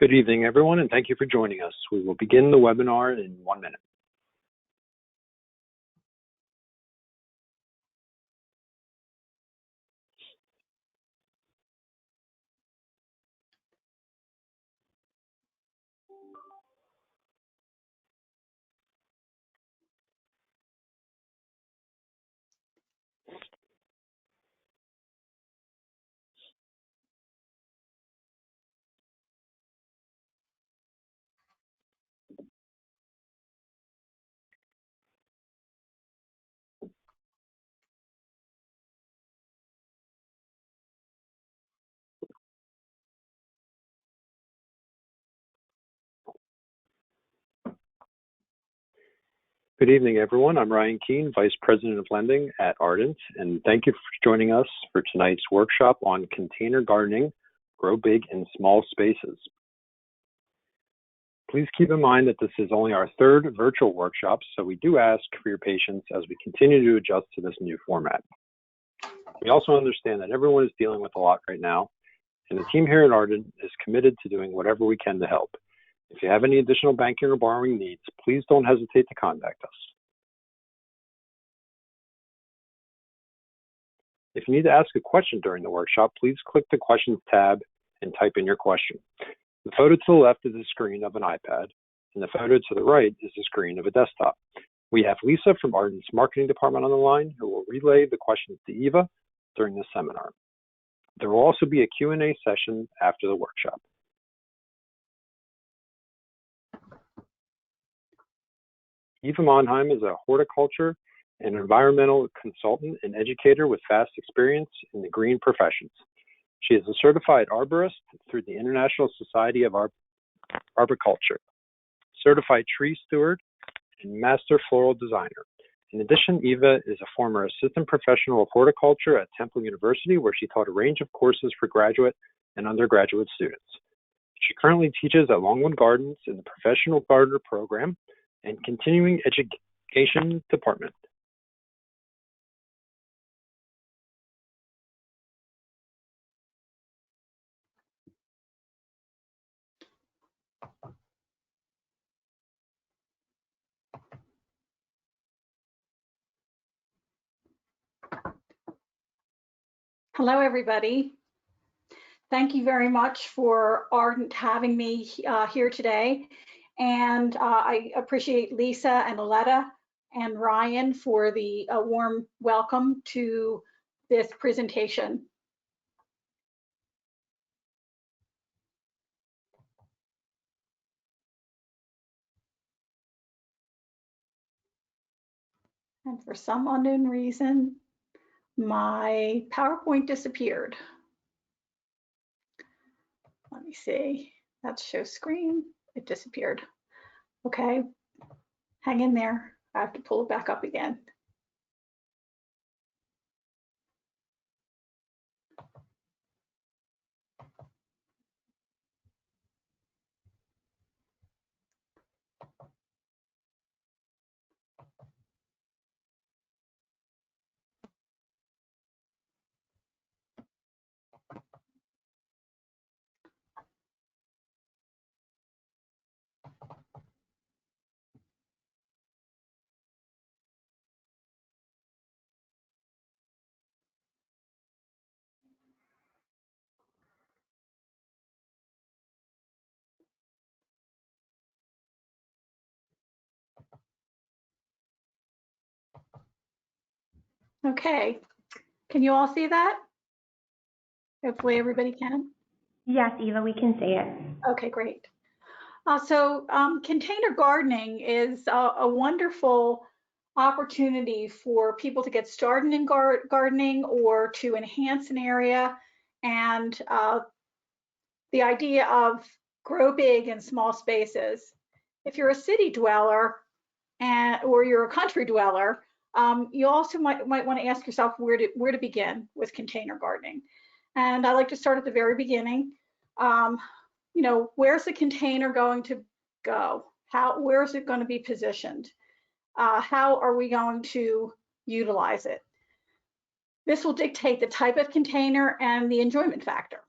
Good evening, everyone, and thank you for joining us. We will begin the webinar in 1 minute. Good evening, everyone. I'm Ryan Keene, Vice President of Lending at Ardent, and thank you for joining us for tonight's workshop on container gardening, grow big in small spaces. Please keep in mind that this is only our third virtual workshop, so we do ask for your patience as we continue to adjust to this new format. We also understand that everyone is dealing with a lot right now, and the team here at Ardent is committed to doing whatever we can to help. If you have any additional banking or borrowing needs, please don't hesitate to contact us. If you need to ask a question during the workshop, please click the Questions tab and type in your question. The photo to the left is a screen of an iPad, and the photo to the right is a screen of a desktop. We have Lisa from Ardent's marketing department on the line who will relay the questions to Eva during the seminar. There will also be a Q&A session after the workshop. Eva Monheim is a horticulture and environmental consultant and educator with vast experience in the green professions. She is a certified arborist through the International Society of Arboriculture, certified tree steward, and master floral designer. In addition, Eva is a former assistant professional of horticulture at Temple University, where she taught a range of courses for graduate and undergraduate students. She currently teaches at Longwood Gardens in the Professional Gardener Program and Continuing Education Department. Hello, everybody. Thank you very much for Ardent having me here today. And I appreciate Lisa and Aletta and Ryan for the warm welcome to this presentation. And for some unknown reason, my PowerPoint disappeared. Let me see, that's show screen, it disappeared. Okay, hang in there. I have to pull it back up again. Okay, can you all see that? Hopefully everybody can. Yes, Eva, we can see it. Okay, great. Container gardening is a wonderful opportunity for people to get started in gardening or to enhance an area. And the idea of grow big in small spaces. If you're a city dweller or you're a country dweller, you also might want to ask yourself where to begin with container gardening. And I like to start at the very beginning. You know, where's the container going to go? Where is it going to be positioned? How are we going to utilize it? This will dictate the type of container and the enjoyment factor.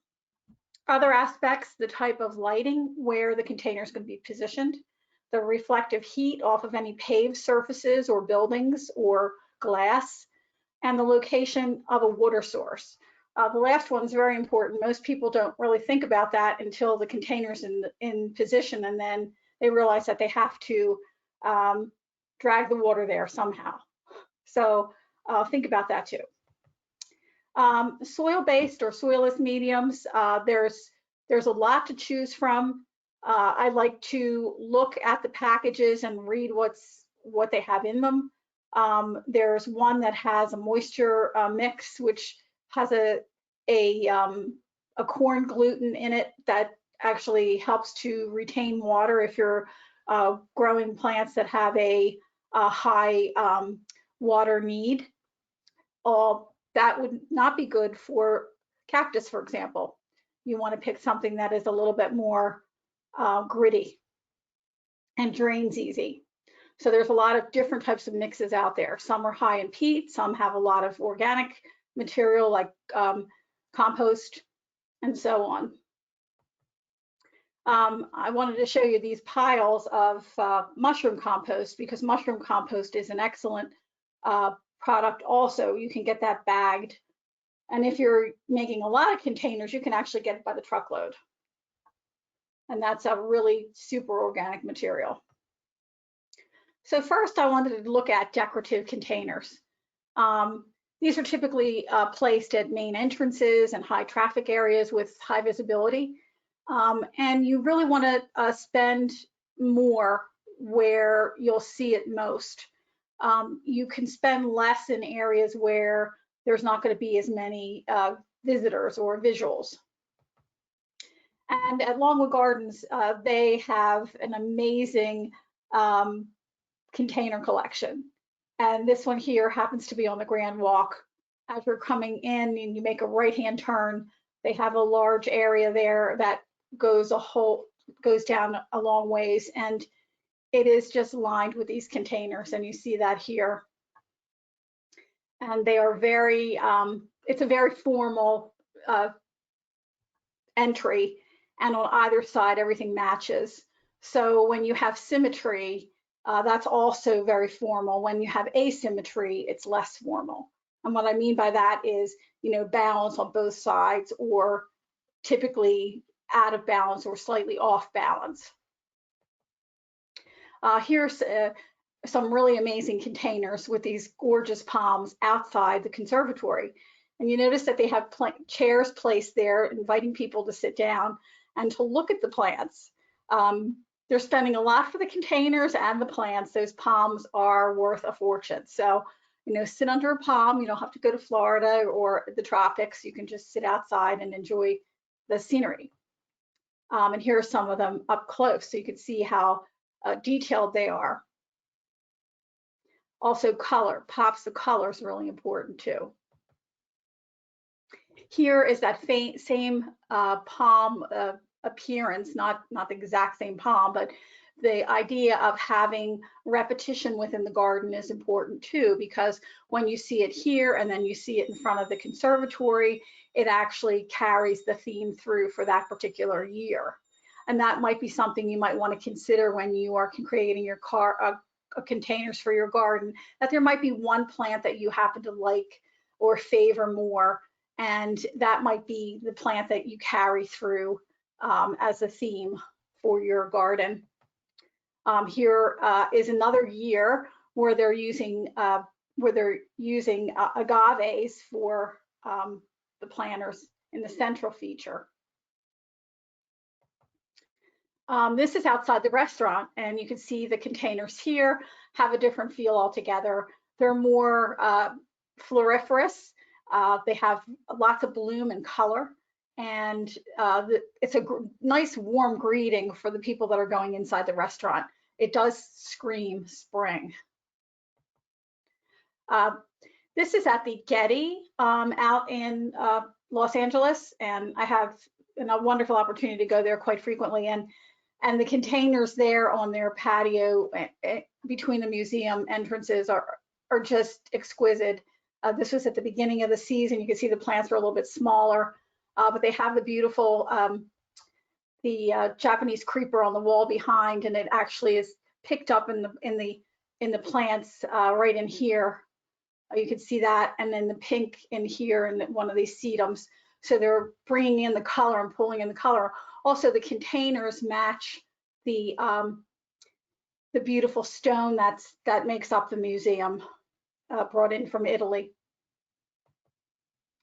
Other aspects, the type of lighting where the container is going to be positioned, the reflective heat off of any paved surfaces or buildings or glass, and the location of a water source. The last one's very important. Most people don't really think about that until the container's in position, and then they realize that they have to drag the water there somehow. So think about that too. Soil-based or soilless mediums, there's a lot to choose from. I like to look at the packages and read what they have in them. There's one that has a moisture mix, which has a corn gluten in it that actually helps to retain water if you're growing plants that have a high water need. That would not be good for cactus, for example. You want to pick something that is a little bit more gritty and drains easy. So there's a lot of different types of mixes out there. Some are high in peat, some have a lot of organic material like compost and so on. I wanted to show you these piles of mushroom compost because mushroom compost is an excellent product also. You can get that bagged. And if you're making a lot of containers, you can actually get it by the truckload. And that's a really super organic material. So first I wanted to look at decorative containers. These are typically placed at main entrances and high traffic areas with high visibility. And you really want to spend more where you'll see it most. You can spend less in areas where there's not going to be as many visitors or visuals. And at Longwood Gardens, they have an amazing container collection. And this one here happens to be on the Grand Walk. As you're coming in and you make a right-hand turn, they have a large area there that goes down a long ways, and it is just lined with these containers, and you see that here. And they are very, it's a very formal entry, and on either side everything matches. So when you have symmetry, that's also very formal. When you have asymmetry, it's less formal. And what I mean by that is, you know, balance on both sides, or typically out of balance or slightly off balance. Here's some really amazing containers with these gorgeous palms outside the conservatory. And you notice that they have chairs placed there, inviting people to sit down and to look at the plants. They're spending a lot for the containers and the plants. Those palms are worth a fortune. So, you know, sit under a palm. You don't have to go to Florida or the tropics. You can just sit outside and enjoy the scenery. And here are some of them up close, so you can see how detailed they are. Also color, pops of color is really important too. Here is that same palm appearance, not the exact same palm, but the idea of having repetition within the garden is important too, because when you see it here and then you see it in front of the conservatory, it actually carries the theme through for that particular year. And that might be something you might want to consider when you are creating your containers for your garden, that there might be one plant that you happen to like or favor more, and that might be the plant that you carry through as a theme for your garden. Here is another year where they're using agaves for the planters in the central feature. This is outside the restaurant, and you can see the containers here have a different feel altogether. They're more floriferous. They have lots of bloom and color, and it's a nice warm greeting for the people that are going inside the restaurant. It does scream spring. This is at the Getty out in Los Angeles, and I have a wonderful opportunity to go there quite frequently. And the containers there on their patio between the museum entrances are just exquisite. This was at the beginning of the season. You can see the plants are a little bit smaller. but they have the beautiful Japanese creeper on the wall behind, and it actually is picked up in the plants right in here. You can see that, and then the pink in here in one of these sedums. So they're bringing in the color and pulling in the color. Also, the containers match the beautiful stone that makes up the museum, brought in from Italy.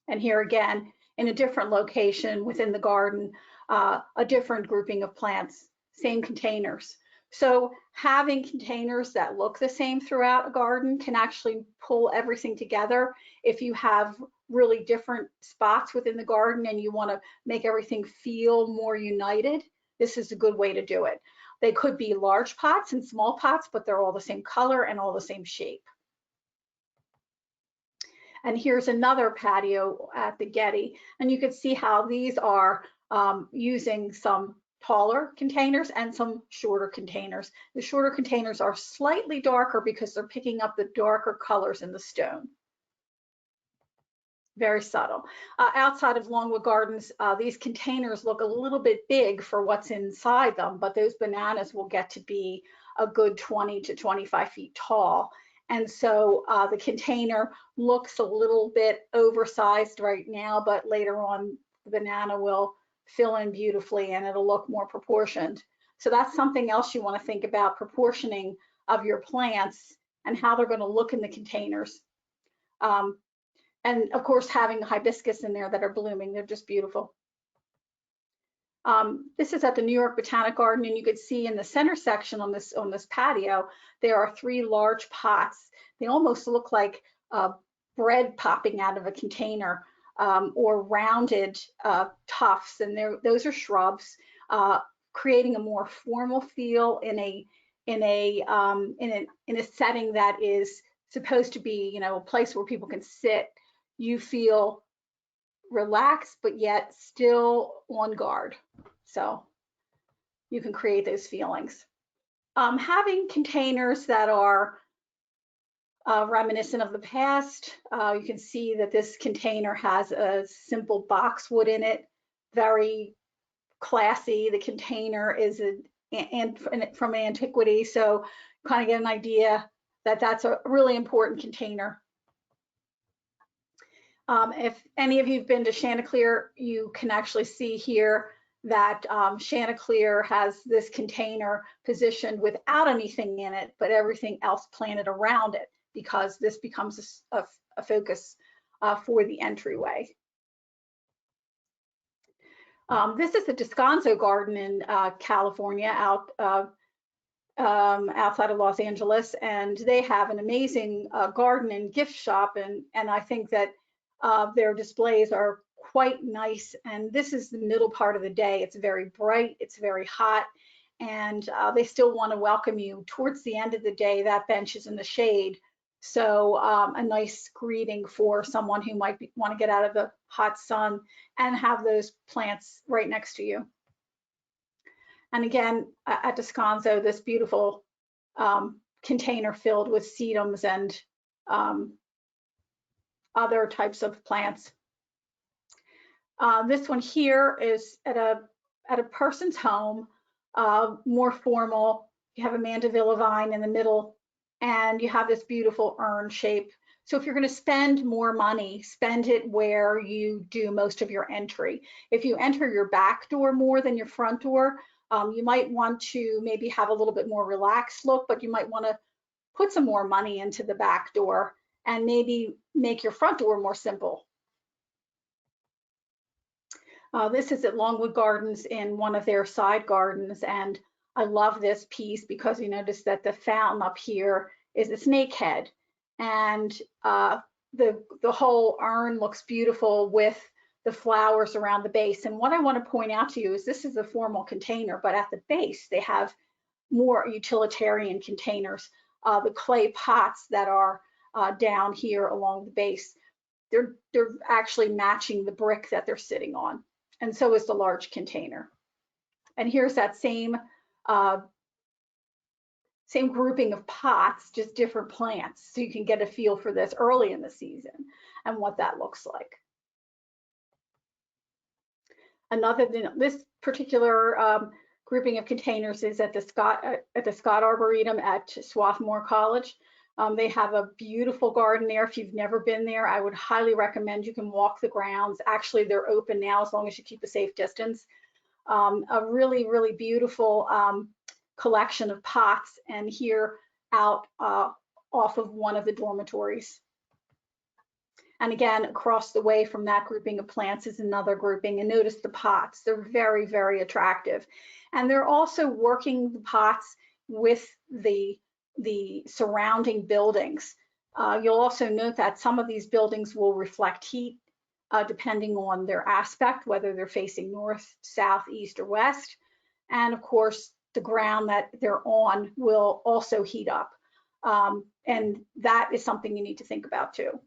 And here again, in a different location within the garden, a different grouping of plants, same containers. So having containers that look the same throughout a garden can actually pull everything together. If you have really different spots within the garden and you want to make everything feel more united, this is a good way to do it. They could be large pots and small pots, but they're all the same color and all the same shape. And here's another patio at the Getty, and you can see how these are using some taller containers and some shorter containers. The shorter containers are slightly darker because they're picking up the darker colors in the stone. Very subtle. Outside of Longwood Gardens, these containers look a little bit big for what's inside them, but those bananas will get to be a good 20 to 25 feet tall. And so the container looks a little bit oversized right now, but later on the banana will fill in beautifully and it'll look more proportioned. So that's something else you want to think about, proportioning of your plants and how they're going to look in the containers. And of course, having hibiscus in there that are blooming, they're just beautiful. This is at the New York Botanic Garden, and you could see in the center section on this patio, there are 3 large pots. They almost look like bread popping out of a container, or rounded tufts, and those are shrubs, creating a more formal feel in a setting that is supposed to be, you know, a place where people can sit. You feel relaxed, but yet still on guard. So you can create those feelings. Having containers that are reminiscent of the past, you can see that this container has a simple boxwood in it, very classy. The container is from antiquity, so kind of get an idea that that's a really important container. If any of you have been to Chanticleer, you can actually see here that Chanticleer has this container positioned without anything in it, but everything else planted around it, because this becomes a focus for the entryway. This is the Descanso Garden in California, outside of Los Angeles, and they have an amazing garden and gift shop, and I think that their displays are quite nice. And this is the middle part of the day. It's very bright, it's very hot, and they still want to welcome you. Towards the end of the day, that bench is in the shade, so a nice greeting for someone who might want to get out of the hot sun and have those plants right next to you. And again, at Descanso, this beautiful container filled with sedums and other types of plants. This one here is at a person's home, more formal. You have a mandevilla vine in the middle, and you have this beautiful urn shape. So if you're going to spend more money, spend it where you do most of your entry. If you enter your back door more than your front door, you might want to maybe have a little bit more relaxed look, but you might want to put some more money into the back door and maybe make your front door more simple. This is at Longwood Gardens in one of their side gardens, and I love this piece because you notice that the fountain up here is a snake head, and the whole urn looks beautiful with the flowers around the base. And what I want to point out to you is this is a formal container, but at the base they have more utilitarian containers. The clay pots that are down here along the base, they're actually matching the brick that they're sitting on, and so is the large container. And here's that same grouping of pots, just different plants, so you can get a feel for this early in the season and what that looks like. This particular grouping of containers is at the Scott Arboretum at Swarthmore College. They have a beautiful garden there. If you've never been there, I would highly recommend. You can walk the grounds. Actually, they're open now as long as you keep a safe distance. A really, really beautiful collection of pots, and here out off of one of the dormitories. And again, across the way from that grouping of plants is another grouping, and notice the pots. They're very, very attractive. And they're also working the pots with the surrounding buildings. You'll also note that some of these buildings will reflect heat depending on their aspect, whether they're facing north, south, east, or west. And of course, the ground that they're on will also heat up. And that is something you need to think about too.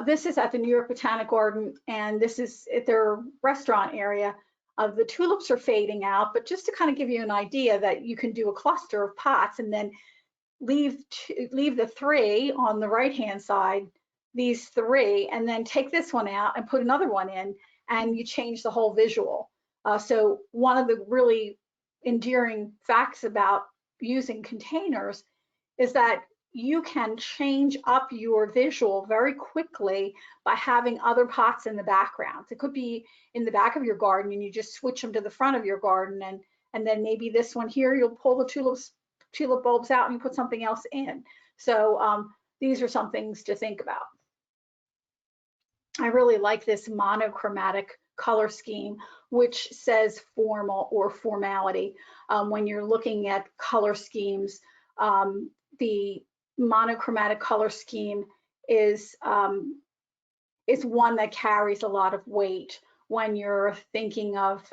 This is at the New York Botanic Garden, and this is at their restaurant area. The tulips are fading out, but just to kind of give you an idea that you can do a cluster of pots and then leave the 3 on the right-hand side, these 3, and then take this one out and put another one in, and you change the whole visual. So one of the really endearing facts about using containers is that you can change up your visual very quickly by having other pots in the background. It could be in the back of your garden and you just switch them to the front of your garden, and then maybe this one here, you'll pull the tulip bulbs out and you put something else in. So these are some things to think about. I really like this monochromatic color scheme, which says formal or formality. When you're looking at color schemes, the monochromatic color scheme is one that carries a lot of weight when you're thinking of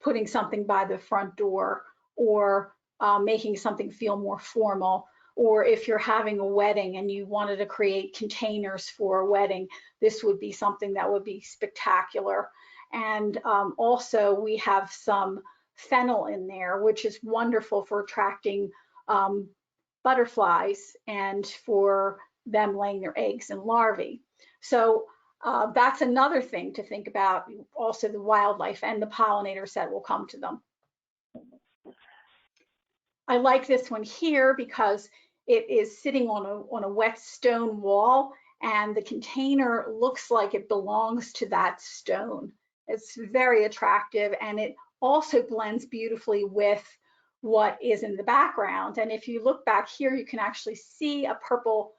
putting something by the front door, or making something feel more formal, or if you're having a wedding and you wanted to create containers for a wedding, this would be something that would be spectacular. And also we have some fennel in there, which is wonderful for attracting butterflies and for them laying their eggs and larvae. So that's another thing to think about, also the wildlife and the pollinators that will come to them. I like this one here because it is sitting on a wet stone wall, and the container looks like it belongs to that stone. It's very attractive, and it also blends beautifully with what is in the background. And if you look back here, you can actually see a purple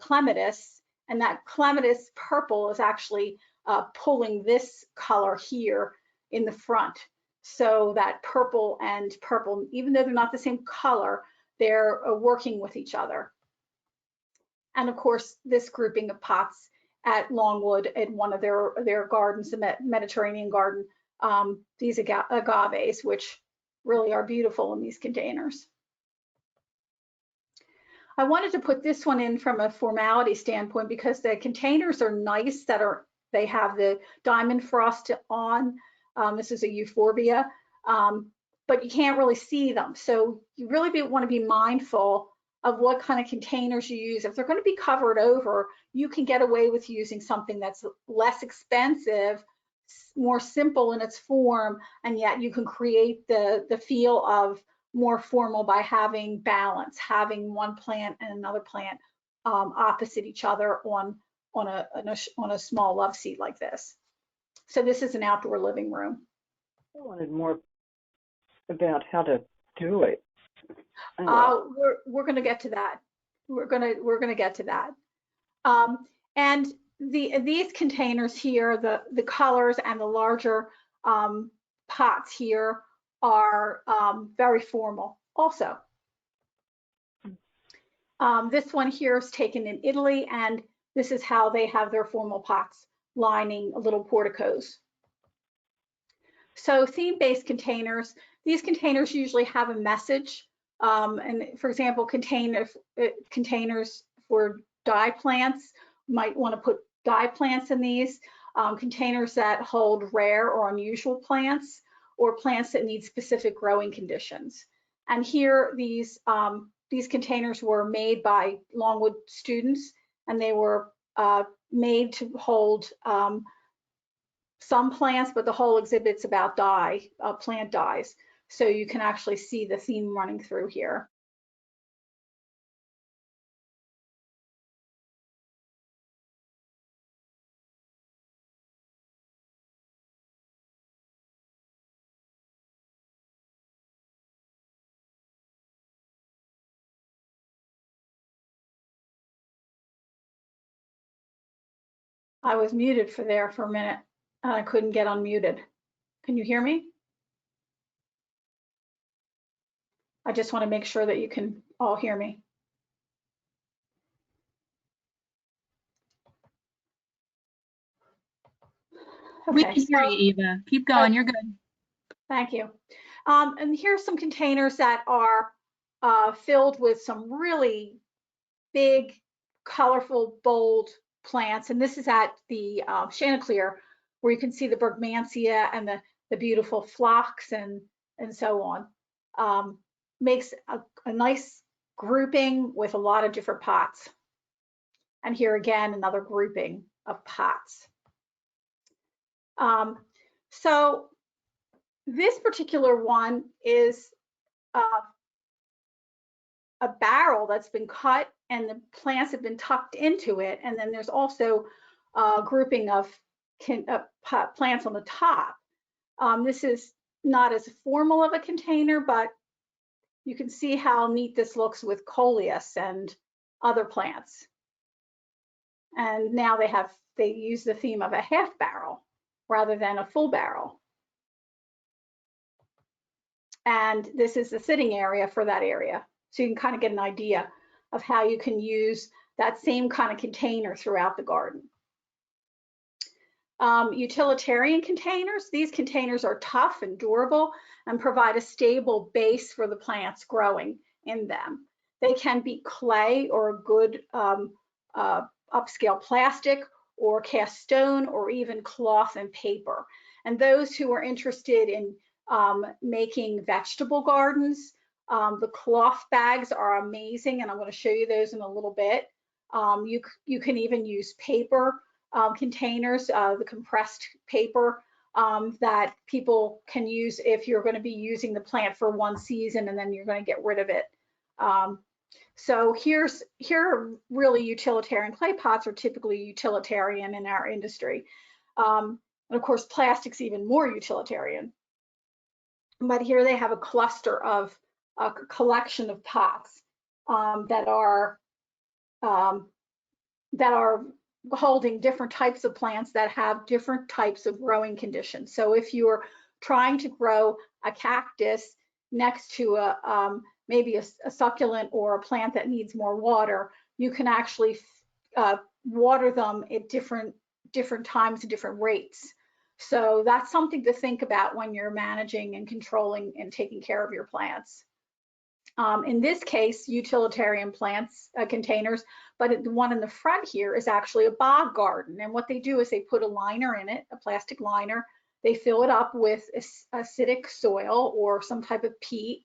clematis, and that clematis purple is actually pulling this color here in the front. So that purple and purple, even though they're not the same color, they're working with each other. And of course, this grouping of pots at Longwood in one of their gardens, the Mediterranean garden, these agaves, which really are beautiful in these containers. I wanted to put this one in from a formality standpoint because the containers are nice, they have the diamond frost on. This is a euphorbia, but you can't really see them. So you really want to be mindful of what kind of containers you use. If they're going to be covered over, you can get away with using something that's less expensive, more simple in its form, and yet you can create the feel of more formal by having balance, having one plant and another plant opposite each other on a small love seat like this. So this is an outdoor living room. I wanted more about how to do it. We're going to get to that. We're going to get to that. And these containers here, the colors and the larger pots here are very formal also. This one here is taken in Italy, and this is how they have their formal pots lining little porticos. So theme-based containers, these containers usually have a message. And for example, containers for dye plants, might want to put dye plants in these. Containers that hold rare or unusual plants, or plants that need specific growing conditions. And here, these containers were made by Longwood students, and they were made to hold some plants, but the whole exhibit's about plant dyes. So you can actually see the theme running through here. I was muted for a minute. I couldn't get unmuted. Can you hear me? I just want to make sure that you can all hear me. We Okay, can hear you, Eva. Keep going. You're good. thank you. And here's some containers that are filled with some really big, colorful, bold plants. And this is at the Chanticleer, where you can see the Bergmansia and the beautiful phlox and so on. Makes a nice grouping with a lot of different pots. And here again, another grouping of pots. So this particular one is a barrel that's been cut and the plants have been tucked into it. And then there's also a grouping of plants on the top. This is not as formal of a container, but you can see how neat this looks with coleus and other plants. And now they use the theme of a half barrel rather than a full barrel. And this is the sitting area for that area. So you can kind of get an idea of how you can use that same kind of container throughout the garden. Utilitarian containers. These containers are tough and durable and provide a stable base for the plants growing in them. They can be clay or a good upscale plastic or cast stone or even cloth and paper. And those who are interested in making vegetable gardens, the cloth bags are amazing, and I'm going to show you those in a little bit. You can even use paper containers, the compressed paper that people can use if you're going to be using the plant for one season and then you're going to get rid of it. So here are really utilitarian. Clay pots are typically utilitarian in our industry. And of course, plastic's even more utilitarian. But here they have a cluster of a collection of pots that are holding different types of plants that have different types of growing conditions. So if you're trying to grow a cactus next to maybe a succulent or a plant that needs more water, you can actually water them at different times and different rates. So that's something to think about when you're managing and controlling and taking care of your plants. In this case, utilitarian plants containers, but the one in the front here is actually a bog garden. And what they do is they put a liner in it, a plastic liner. They fill it up with acidic soil or some type of peat,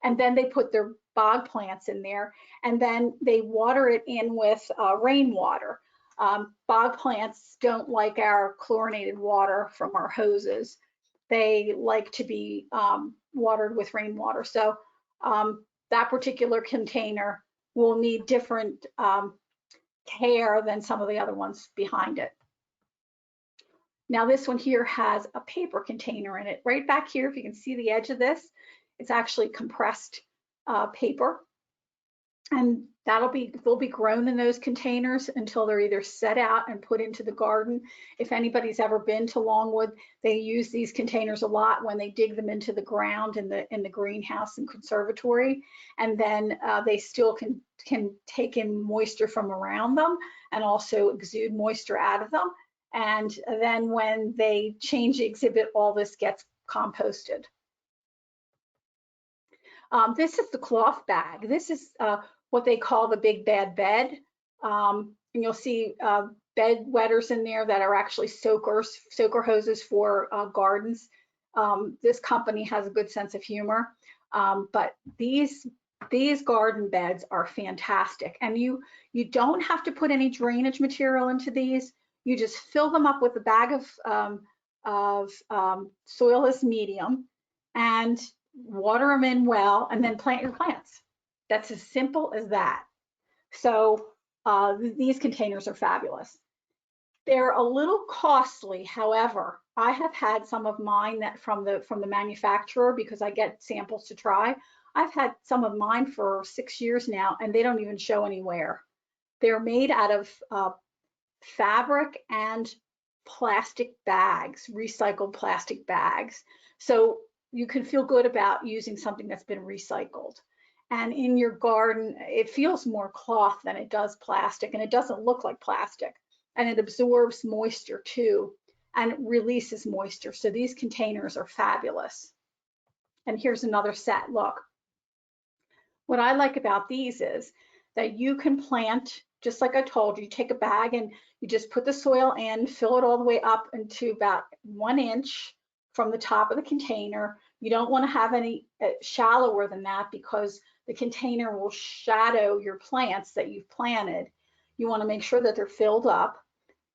and then they put their bog plants in there, and then they water it in with rainwater. Bog plants don't like our chlorinated water from our hoses. They like to be watered with rainwater. So that particular container will need different care than some of the other ones behind it. Now this one here has a paper container in it. Right back here, if you can see the edge of this, it's actually compressed paper. And they'll be grown in those containers until they're either set out and put into the garden. If anybody's ever been to Longwood, they use these containers a lot when they dig them into the ground in the greenhouse and conservatory. And then they still can take in moisture from around them and also exude moisture out of them. And then when they change the exhibit, all this gets composted. This is the cloth bag. This is what they call the big bad bed. And you'll see bed wetters in there that are actually soaker hoses for gardens. This company has a good sense of humor, but these garden beds are fantastic. And you don't have to put any drainage material into these. You just fill them up with a bag of of soilless medium and water them in well, and then plant your plants. That's as simple as that. So these containers are fabulous. They're a little costly. However, I have had some of mine that from the manufacturer, because I get samples to try. I've had some of mine for 6 years now, and they don't even show anywhere. They're made out of fabric and plastic bags, recycled plastic bags. So you can feel good about using something that's been recycled. And in your garden, it feels more cloth than it does plastic, and it doesn't look like plastic. And it absorbs moisture too, and it releases moisture. So these containers are fabulous. And here's another set, look. What I like about these is that you can plant, just like I told you, take a bag and you just put the soil in, fill it all the way up into about 1 inch from the top of the container. You don't want to have any shallower than that, because the container will shadow your plants that you've planted. You want to make sure that they're filled up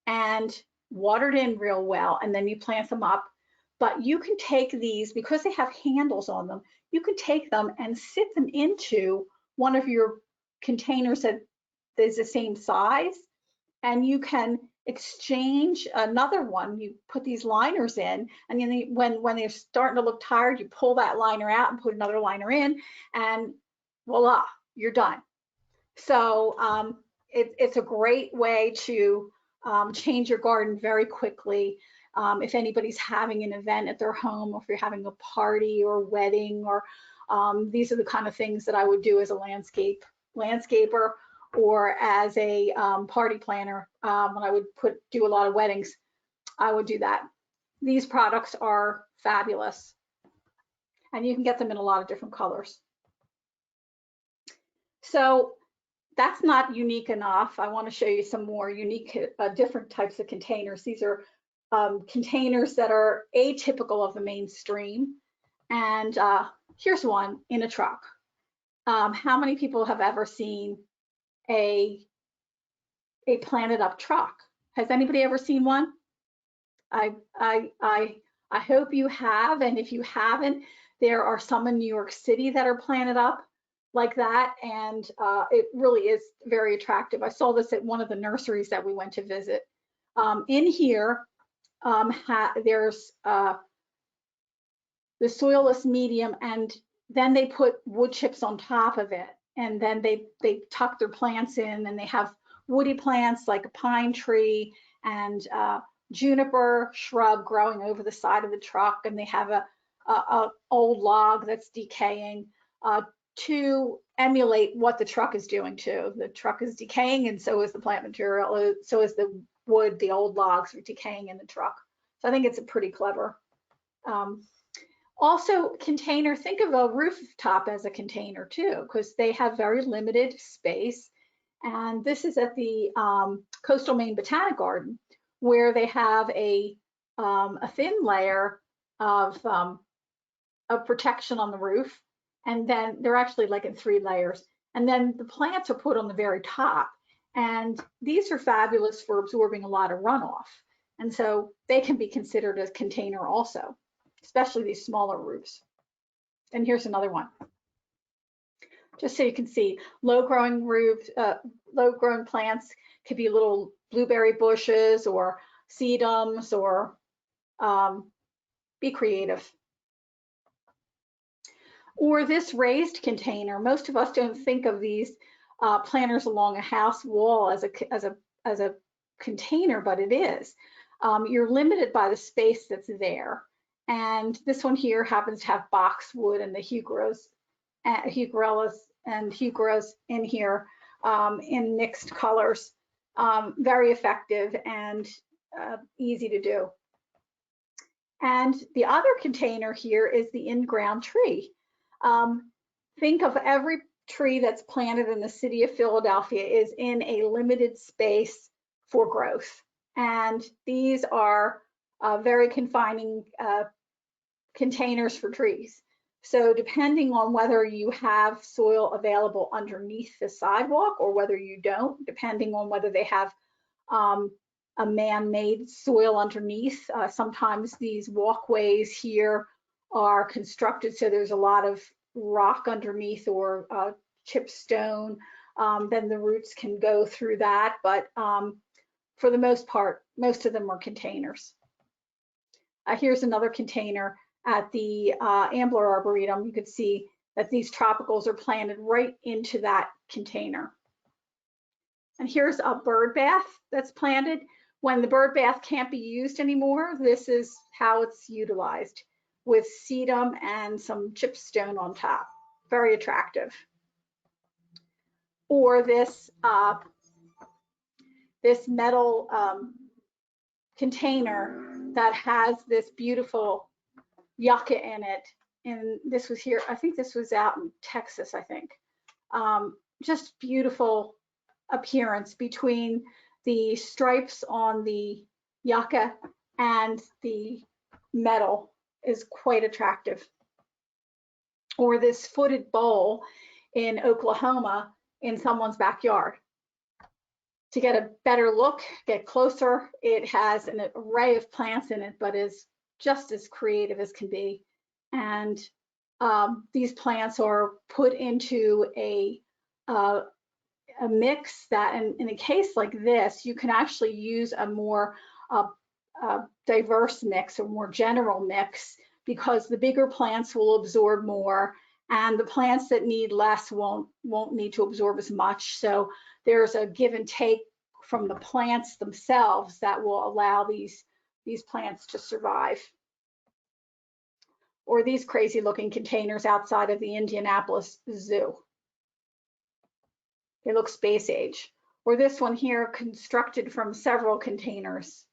and watered in real well, and then you plant them up. But you can take these, because they have handles on them, you can take them and sit them into one of your containers that is the same size, and you can exchange another one. You put these liners in, and then when they're starting to look tired, you pull that liner out and put another liner in, and voila, you're done. So it's a great way to change your garden very quickly. If anybody's having an event at their home, or if you're having a party or wedding, or these are the kind of things that I would do as a landscaper, or as a party planner. When I would do a lot of weddings, I would do that. These products are fabulous, and you can get them in a lot of different colors. So that's not unique enough. I want to show you some more unique, different types of containers. These are containers that are atypical of the mainstream. And here's one in a truck. How many people have ever seen a planted up truck? Has anybody ever seen one? I hope you have, and if you haven't, there are some in New York City that are planted up like that, and it really is very attractive. I saw this at one of the nurseries that we went to visit. In here, there's the soilless medium, and then they put wood chips on top of it, and then they tuck their plants in, and they have woody plants like a pine tree and juniper shrub growing over the side of the truck, and they have a old log that's decaying to emulate what the truck is doing too. The truck is decaying, and so is the plant material, so is the wood. The old logs are decaying in the truck. So I think it's a pretty clever. Also, container, think of a rooftop as a container too, because they have very limited space. And this is at the Coastal Maine Botanic Garden, where they have a thin layer of protection on the roof. And then they're actually like in 3 layers. And then the plants are put on the very top. And these are fabulous for absorbing a lot of runoff. And so they can be considered a container also, especially these smaller roofs. And here's another one. Just so you can see, low-growing roofs, low-growing plants could be little blueberry bushes or sedums, or be creative. Or this raised container. Most of us don't think of these planters along a house wall as a container, but it is. You're limited by the space that's there. And this one here happens to have boxwood and the heucherellas and heucheras in here in mixed colors. Very effective and easy to do. And the other container here is the in-ground tree. Think of every tree that's planted in the city of Philadelphia is in a limited space for growth. And these are very confining containers for trees. So depending on whether you have soil available underneath the sidewalk or whether you don't, depending on whether they have a man-made soil underneath. Sometimes these walkways here are constructed so there's a lot of rock underneath or chipped stone. Then the roots can go through that, but for the most part, most of them are containers. Here's another container at the Ambler Arboretum. You can see that these tropicals are planted right into that container. And here's a bird bath that's planted. When the bird bath can't be used anymore, this is how it's utilized, with sedum and some chipped stone on top. Very attractive. Or this this metal container that has this beautiful yucca in it. And this was here, I think this was out in Texas, I think. Just beautiful appearance between the stripes on the yucca and the metal is quite attractive. Or this footed bowl in Oklahoma in someone's backyard. To get a better look, get closer, it has an array of plants in it, but is just as creative as can be. And these plants are put into a mix that, in a case like this, you can actually use a more diverse mix, a more general mix, because the bigger plants will absorb more, and the plants that need less won't need to absorb as much. So there's a give and take from the plants themselves that will allow these plants to survive. Or these crazy looking containers outside of the Indianapolis Zoo. They look space age. Or this one here, constructed from several containers.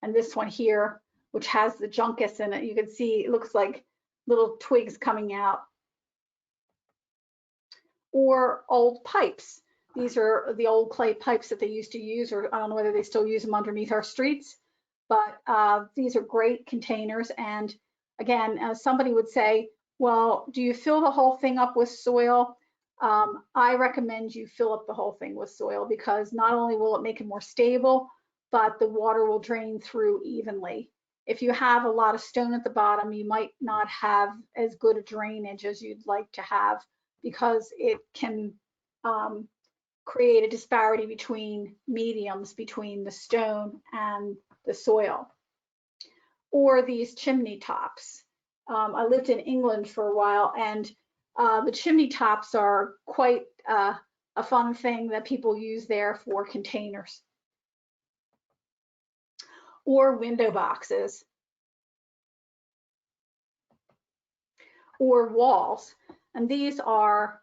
And this one here, which has the juncus in it, you can see it looks like little twigs coming out. Or old pipes. These are the old clay pipes that they used to use, or I don't know whether they still use them underneath our streets, but these are great containers. And again, somebody would say, well, do you fill the whole thing up with soil? I recommend you fill up the whole thing with soil, because not only will it make it more stable, but the water will drain through evenly. If you have a lot of stone at the bottom, you might not have as good a drainage as you'd like to have, because it can create a disparity between mediums, between the stone and the soil. Or these chimney tops. I lived in England for a while, and the chimney tops are quite a fun thing that people use there for containers. Or window boxes. Or walls. And these are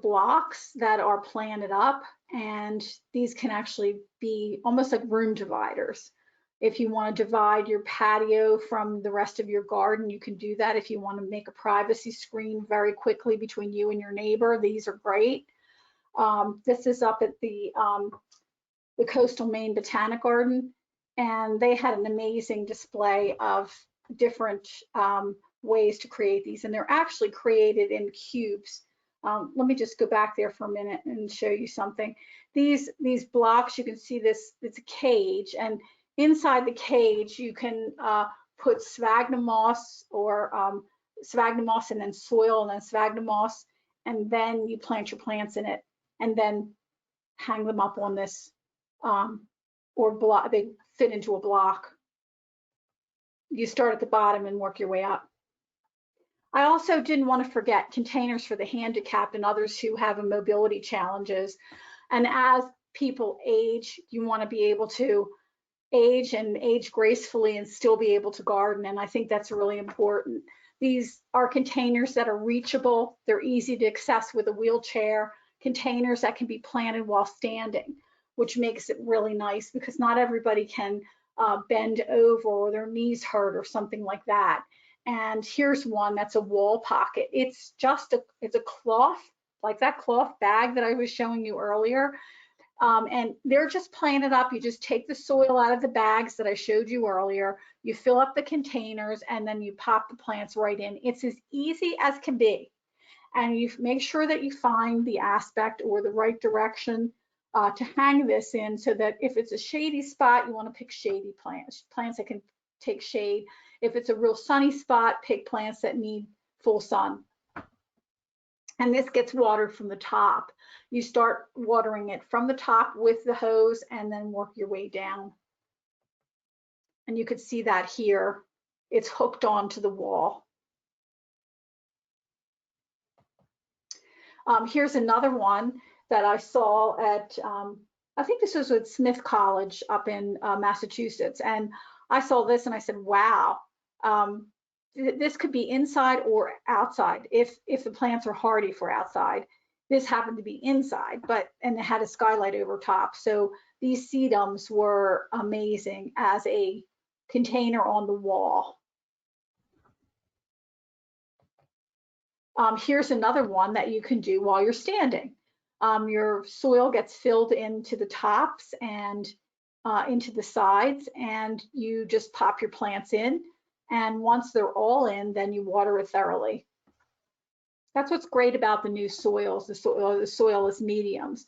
blocks that are planted up, and these can actually be almost like room dividers. If you want to divide your patio from the rest of your garden, you can do that. If you want to make a privacy screen very quickly between you and your neighbor, these are great. This is up at the Coastal Maine Botanic Garden, and they had an amazing display of different ways to create these, and they're actually created in cubes. Let me just go back there for a minute and show you something. These blocks, you can see this, it's a cage, and inside the cage you can put sphagnum moss, or sphagnum moss and then soil and then sphagnum moss, and then you plant your plants in it and then hang them up on this or block. They fit into a block. You start at the bottom and work your way up. I also didn't want to forget containers for the handicapped and others who have mobility challenges. And as people age, you want to be able to age and age gracefully and still be able to garden. And I think that's really important. These are containers that are reachable. They're easy to access with a wheelchair, containers that can be planted while standing, which makes it really nice, because not everybody can bend over or their knees hurt or something like that. And here's one that's a wall pocket. It's just it's a cloth, like that cloth bag that I was showing you earlier. And they're just planted up. You just take the soil out of the bags that I showed you earlier. You fill up the containers, and then you pop the plants right in. It's as easy as can be. And you make sure that you find the aspect or the right direction to hang this in, so that if it's a shady spot, you want to pick shady plants that can take shade. If it's a real sunny spot, pick plants that need full sun. And this gets watered from the top. You start watering it from the top with the hose and then work your way down. And you could see that here. It's hooked onto the wall. Here's another one that I saw at, I think this was with Smith College up in Massachusetts. And I saw this and I said, wow, this could be inside or outside if the plants are hardy for outside. This happened to be inside, and it had a skylight over top. So these sedums were amazing as a container on the wall. Here's another one that you can do while you're standing. Your soil gets filled into the tops and into the sides, and you just pop your plants in. And once they're all in, then you water it thoroughly. That's what's great about the new soils, the soilless mediums.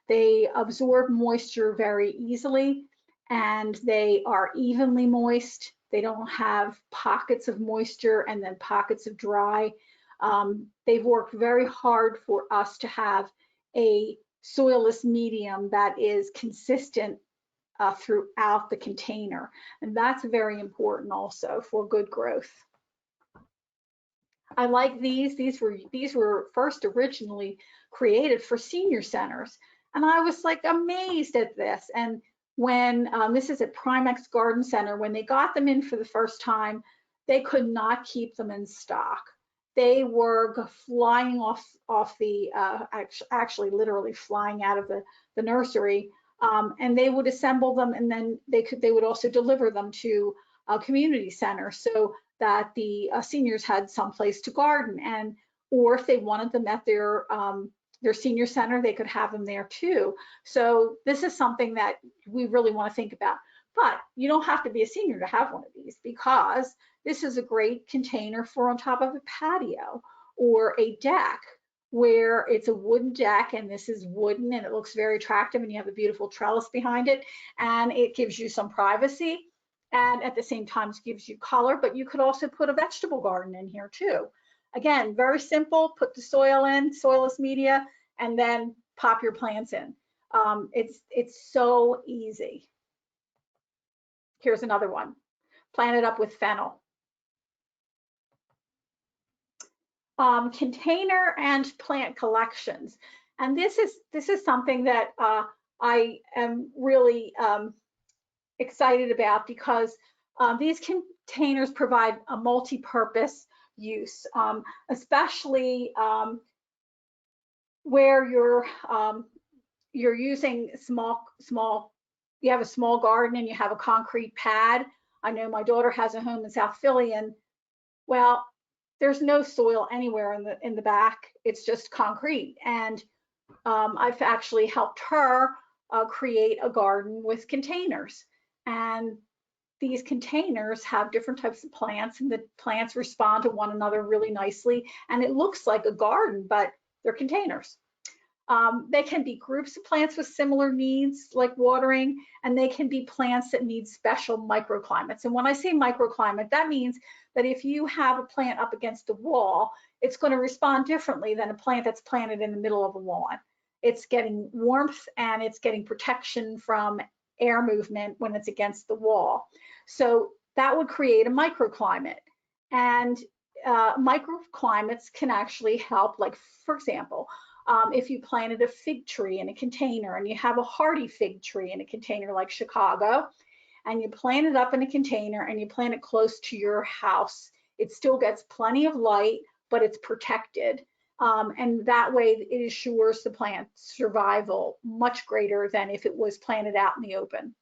They absorb moisture very easily, and they are evenly moist. They don't have pockets of moisture and then pockets of dry. They've worked very hard for us to have a soilless medium that is consistent throughout the container. And that's very important also for good growth. I like these. These were first originally created for senior centers. And I was like amazed at this. And when this is at Primex Garden Center, when they got them in for the first time, they could not keep them in stock. They were flying off the, actually literally flying out of the nursery, and they would assemble them, and then they would also deliver them to a community center so that the seniors had someplace to garden, and or if they wanted them at their senior center, they could have them there too. So this is something that we really want to think about. But you don't have to be a senior to have one of these, because this is a great container for on top of a patio or a deck where it's a wooden deck, and this is wooden and it looks very attractive, and you have a beautiful trellis behind it, and it gives you some privacy and at the same time gives you color. But you could also put a vegetable garden in here too. Again, very simple. Put the soil in, soilless media, and then pop your plants in. It's so easy. Here's another one. Plant it up with fennel. Container and plant collections. And this is something that I am really excited about, because these containers provide a multi-purpose use, especially where you're using you have a small garden and you have a concrete pad. I know my daughter has a home in South Philly, and well, there's no soil anywhere in the back. It's just concrete. And I've actually helped her create a garden with containers. And these containers have different types of plants, and the plants respond to one another really nicely. And it looks like a garden, but they're containers. They can be groups of plants with similar needs, like watering, and they can be plants that need special microclimates. And when I say microclimate, that means that if you have a plant up against the wall, it's going to respond differently than a plant that's planted in the middle of a lawn. It's getting warmth and it's getting protection from air movement when it's against the wall. So that would create a microclimate. And microclimates can actually help, like, for example, if you planted a fig tree in a container and you have a hardy fig tree in a container like Chicago, and you plant it up in a container and you plant it close to your house, it still gets plenty of light, but it's protected. And that way it assures the plant's survival much greater than if it was planted out in the open.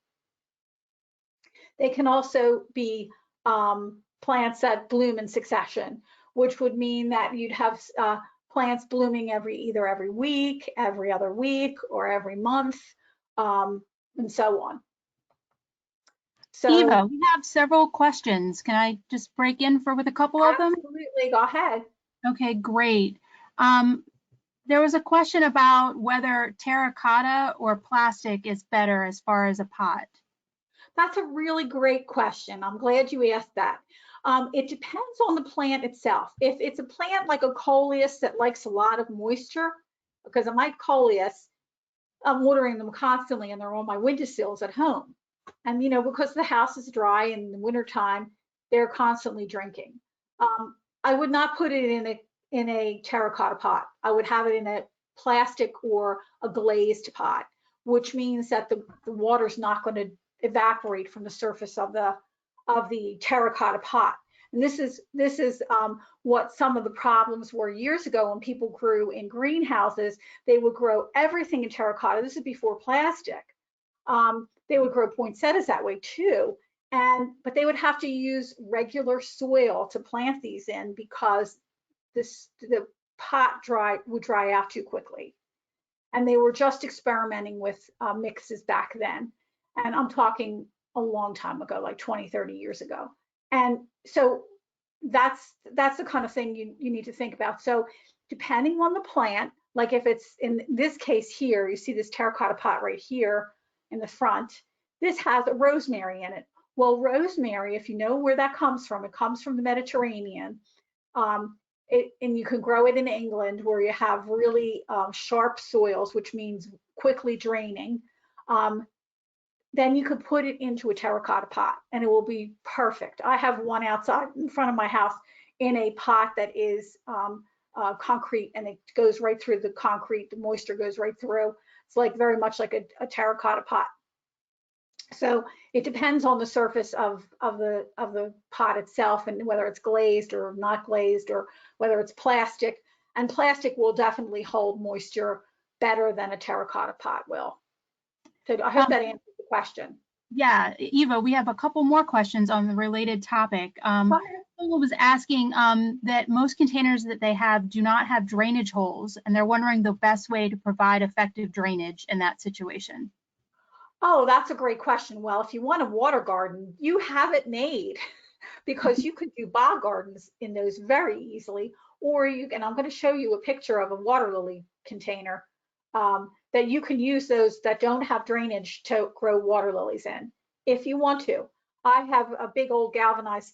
They can also be plants that bloom in succession, which would mean that you'd have plants blooming either every week, every other week, or every month, and so on. So, Eva, we have several questions. Can I just break in with a couple of them? Absolutely, go ahead. Okay, great. There was a question about whether terracotta or plastic is better as far as a pot. That's a really great question. I'm glad you asked that. It depends on the plant itself. If it's a plant like a coleus that likes a lot of moisture, because my coleus, I'm watering them constantly and they're on my windowsills at home. And, you know, because the house is dry in the wintertime, they're constantly drinking. I would not put it in a terracotta pot. I would have it in a plastic or a glazed pot, which means that the water's not going to evaporate from the surface of the terracotta pot. And this is what some of the problems were years ago when people grew in greenhouses. They would grow everything in terracotta. This is before plastic. They would grow poinsettias that way too. But they would have to use regular soil to plant these in because the pot would dry out too quickly. And they were just experimenting with mixes back then. And I'm talking a long time ago, like 20, 30 years ago. And so that's the kind of thing you need to think about. So depending on the plant, like if it's in this case here, you see this terracotta pot right here in the front, this has a rosemary in it. Well, rosemary, if you know where that comes from, it comes from the Mediterranean. And you can grow it in England where you have really sharp soils, which means quickly draining. Then you could put it into a terracotta pot and it will be perfect. I have one outside in front of my house in a pot that is concrete, and it goes right through the concrete. The moisture goes right through. It's like very much like a terracotta pot. So it depends on the surface of the pot itself and whether it's glazed or not glazed or whether it's plastic. And plastic will definitely hold moisture better than a terracotta pot will. So I hope that answers the question. Yeah, Eva, we have a couple more questions on the related topic. Someone was asking that most containers that they have do not have drainage holes, and they're wondering the best way to provide effective drainage in that situation. Oh, that's a great question. Well, if you want a water garden, you have it made because you could do bog gardens in those very easily. Or and I'm going to show you a picture of a water lily container that you can use those that don't have drainage to grow water lilies in if you want to. I have a big old galvanized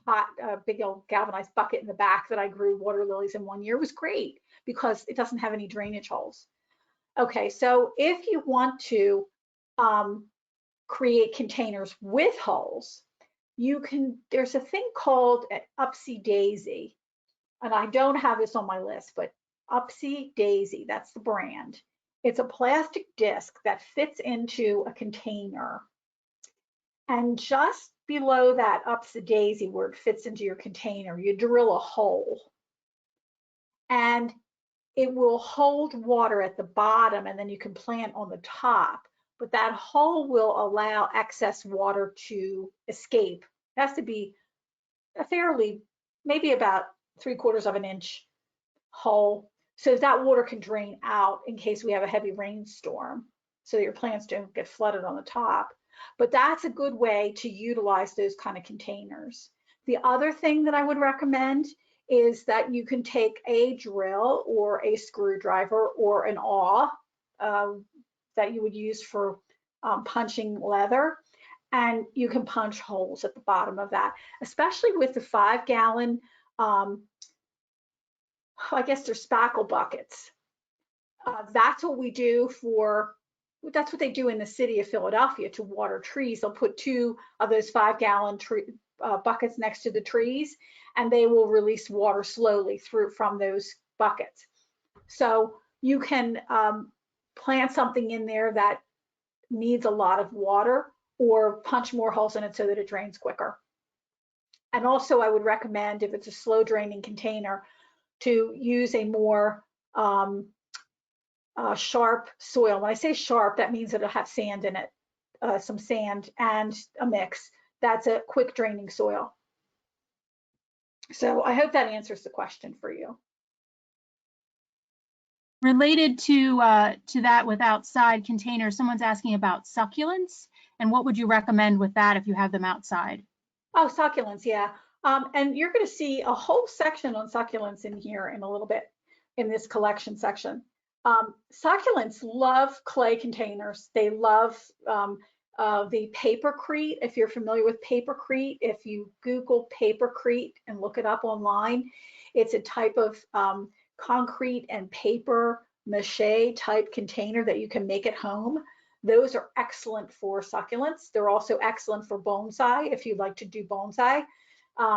pot, a big old galvanized bucket in the back that I grew water lilies in one year. It was great because it doesn't have any drainage holes. Okay, so if you want to create containers with holes, there's a thing called an Upsy Daisy, and I don't have this on my list, but Upsy Daisy, that's the brand. It's a plastic disc that fits into a container. And just below that Upsy Daisy where it fits into your container, you drill a hole. And it will hold water at the bottom and then you can plant on the top. But that hole will allow excess water to escape. It has to be a fairly, maybe about 3/4 of an inch hole, so that water can drain out in case we have a heavy rainstorm, so that your plants don't get flooded on the top. But that's a good way to utilize those kind of containers. The other thing that I would recommend is that you can take a drill or a screwdriver or an awl that you would use for punching leather, and you can punch holes at the bottom of that, especially with the 5-gallon, I guess they're spackle buckets. That's what we do that's what they do in the city of Philadelphia to water trees. They'll put 2 of those 5-gallon buckets next to the trees, and they will release water slowly from those buckets. So you can plant something in there that needs a lot of water, or punch more holes in it so that it drains quicker. And also I would recommend, if it's a slow draining container, to use a more sharp soil. When I say sharp, that means that it'll have sand in it, some sand and a mix. That's a quick draining soil. So I hope that answers the question for you. Related to that with outside containers, someone's asking about succulents, and what would you recommend with that if you have them outside? Oh, succulents, yeah. And you're going to see a whole section on succulents in here in a little bit. in this collection section. Succulents love clay containers. They love the papercrete. If you're familiar with papercrete, if you Google papercrete and look it up online, it's a type of concrete and paper mache type container that you can make at home. Those are excellent for succulents. They're also excellent for bonsai if you'd like to do bonsai,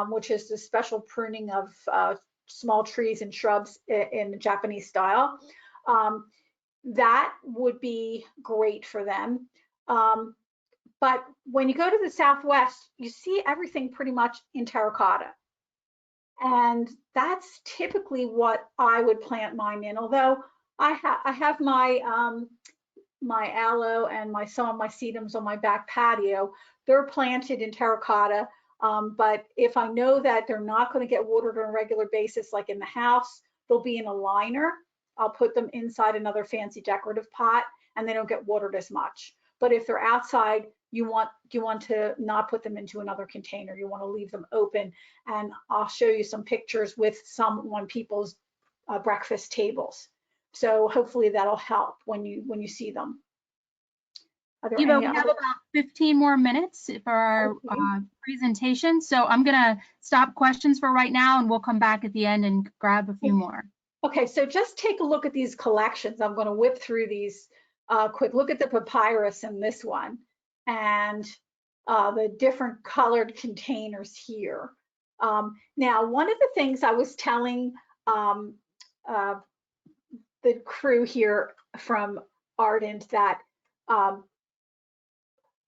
which is the special pruning of small trees and shrubs in the Japanese style. That would be great for them. But when you go to the Southwest, you see everything pretty much in terracotta. And that's typically what I would plant mine in, although I have my my aloe and some of my sedums on my back patio. They're planted in terracotta, but if I know that they're not going to get watered on a regular basis, like in the house, they'll be in a liner. I'll put them inside another fancy decorative pot, and they don't get watered as much. But if they're outside, you want to not put them into another container. You want to leave them open, and I'll show you some pictures with some on people's breakfast tables. So hopefully that'll help when you see them. Eva, we have about 15 more minutes for our presentation. So I'm gonna stop questions for right now, and we'll come back at the end and grab a few more. Okay, so just take a look at these collections. I'm gonna whip through these quick. Look at the papyrus in this one, and the different colored containers here. Now, one of the things I was telling the crew here from Ardent that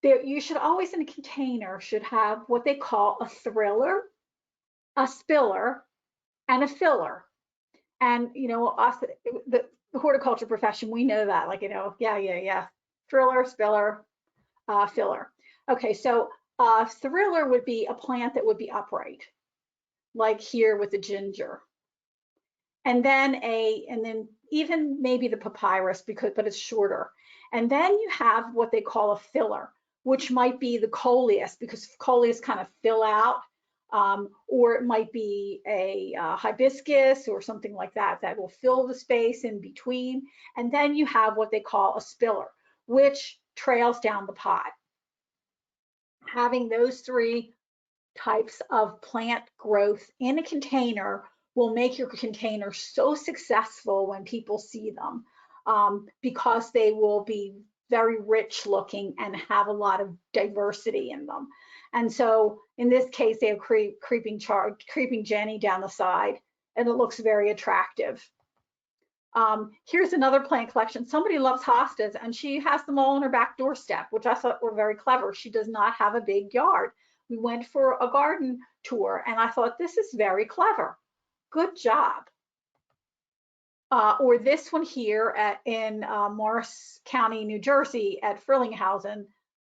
you should always in a container should have what they call a thriller, a spiller, and a filler. And you know, us, the horticulture profession, we know that, like, you know, yeah, thriller, spiller, filler. Okay, so thriller would be a plant that would be upright, like here with the ginger. And then even maybe the papyrus, but it's shorter. And then you have what they call a filler, which might be the coleus, because coleus kind of fill out, or it might be a hibiscus or something like that will fill the space in between. And then you have what they call a spiller, which trails down the pot. Having those three types of plant growth in a container will make your container so successful when people see them, because they will be very rich looking and have a lot of diversity in them. And so in this case, they have creeping Jenny down the side, and it looks very attractive. Here's another plant collection. Somebody loves hostas, and she has them all on her back doorstep, which I thought were very clever. She does not have a big yard. We went for a garden tour, and I thought, this is very clever. Good job. Or this one here in Morris County, New Jersey, at Frillinghausen,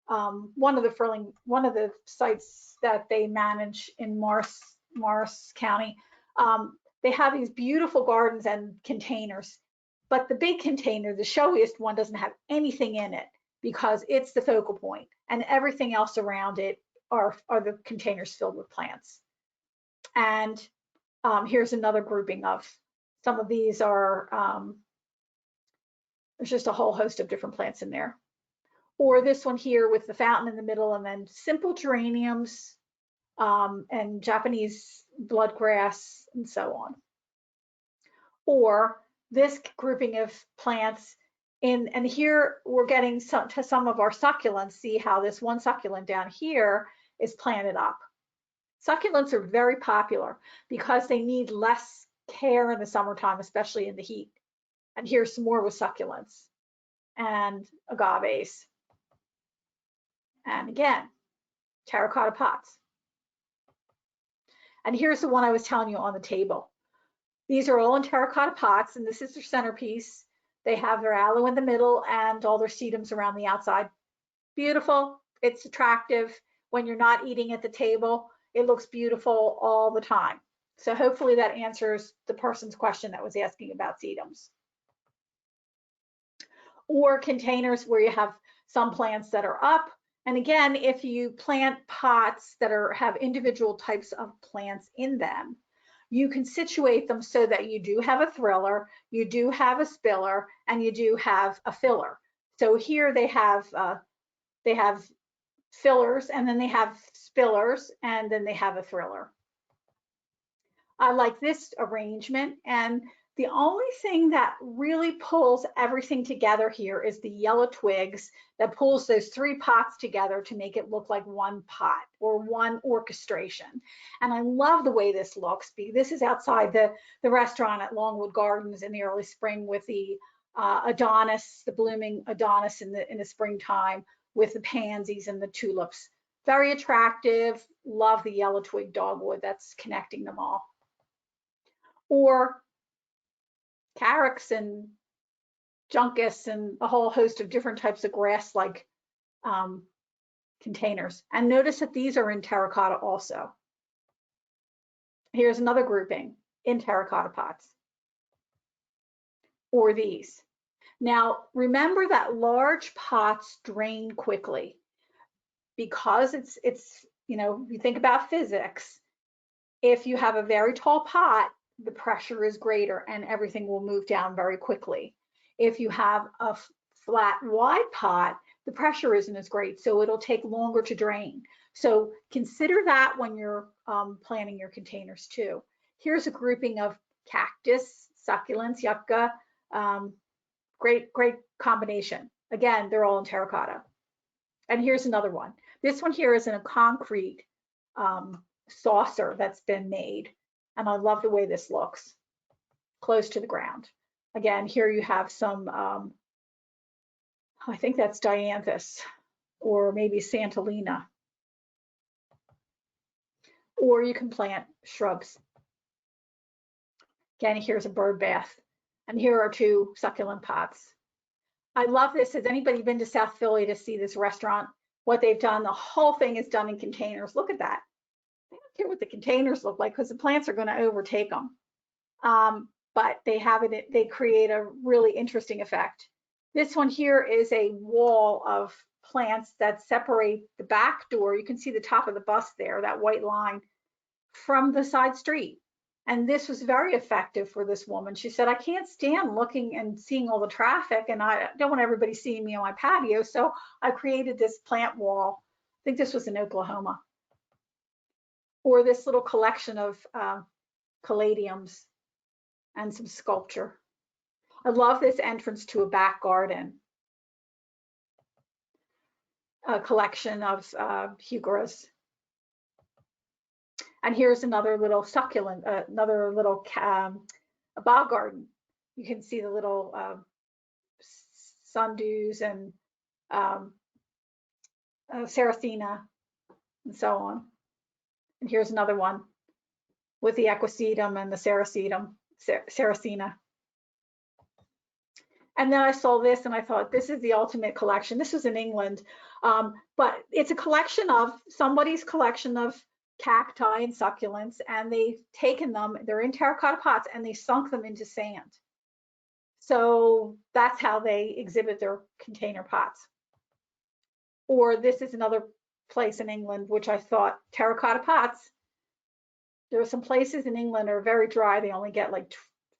one of the sites that they manage in Morris County. They have these beautiful gardens and containers, but the big container, the showiest one, doesn't have anything in it because it's the focal point, and everything else around it are the containers filled with plants. And here's another grouping of some of these are, there's just a whole host of different plants in there. Or this one here with the fountain in the middle, and then simple geraniums and Japanese bloodgrass and so on. Or this grouping of plants and here we're getting to some of our succulents. See how this one succulent down here is planted up. Succulents are very popular because they need less care in the summertime, especially in the heat. And here's some more with succulents and agaves. And again, terracotta pots. And here's the one I was telling you on the table. These are all in terracotta pots, and this is their centerpiece. They have their aloe in the middle and all their sedums around the outside. Beautiful. It's attractive. When you're not eating at the table, it looks beautiful all the time. So hopefully that answers the person's question that was asking about sedums. Or containers where you have some plants that are up. And again, if you plant pots that have individual types of plants in them, you can situate them so that you do have a thriller, you do have a spiller, and you do have a filler. So here they have fillers, and then they have spillers, and then they have a thriller. I like this arrangement, and the only thing that really pulls everything together here is the yellow twigs that pulls those 3 pots together to make it look like one pot or one orchestration. And I love the way this looks. This is outside the restaurant at Longwood Gardens in the early spring with the Adonis, the blooming Adonis in the springtime with the pansies and the tulips. Very attractive. Love the yellow twig dogwood that's connecting them all. Or carex and juncus and a whole host of different types of grass-like containers. And notice that these are in terracotta also. Here's another grouping in terracotta pots. Or these. Now, remember that large pots drain quickly because it's you know, you think about physics. If you have a very tall pot, the pressure is greater and everything will move down very quickly. If you have a flat, wide pot, the pressure isn't as great, so it'll take longer to drain. So consider that when you're planning your containers too. Here's a grouping of cactus, succulents, yucca. Great combination. Again, they're all in terracotta. And here's another one. This one here is in a concrete saucer that's been made. And I love the way this looks, close to the ground. Again, here you have some, I think that's dianthus or maybe santolina. Or you can plant shrubs. Again, here's a bird bath. And here are 2 succulent pots. I love this. Has anybody been to South Philly to see this restaurant? What they've done, the whole thing is done in containers. Look at that. I don't care what the containers look like because the plants are going to overtake them. But they have it, they create a really interesting effect. This one here is a wall of plants that separate the back door. You can see the top of the bus there, that white line, from the side street. And this was very effective for this woman. She said, I can't stand looking and seeing all the traffic, and I don't want everybody seeing me on my patio. So I created this plant wall. I think this was in Oklahoma. Or this little collection of caladiums and some sculpture. I love this entrance to a back garden. A collection of heucheras. And here's another little succulent, another little bog garden. You can see the little sundews and sarracina and so on. And here's another one with the equisetum and the sarracina. And then I saw this and I thought, this is the ultimate collection. This was in England, but it's a collection of somebody's collection of cacti and succulents, and they've taken them, they're in terracotta pots, and they sunk them into sand. So that's how they exhibit their container pots. Or this is another place in England, which I thought, terracotta pots. There are some places in England are very dry. They only get like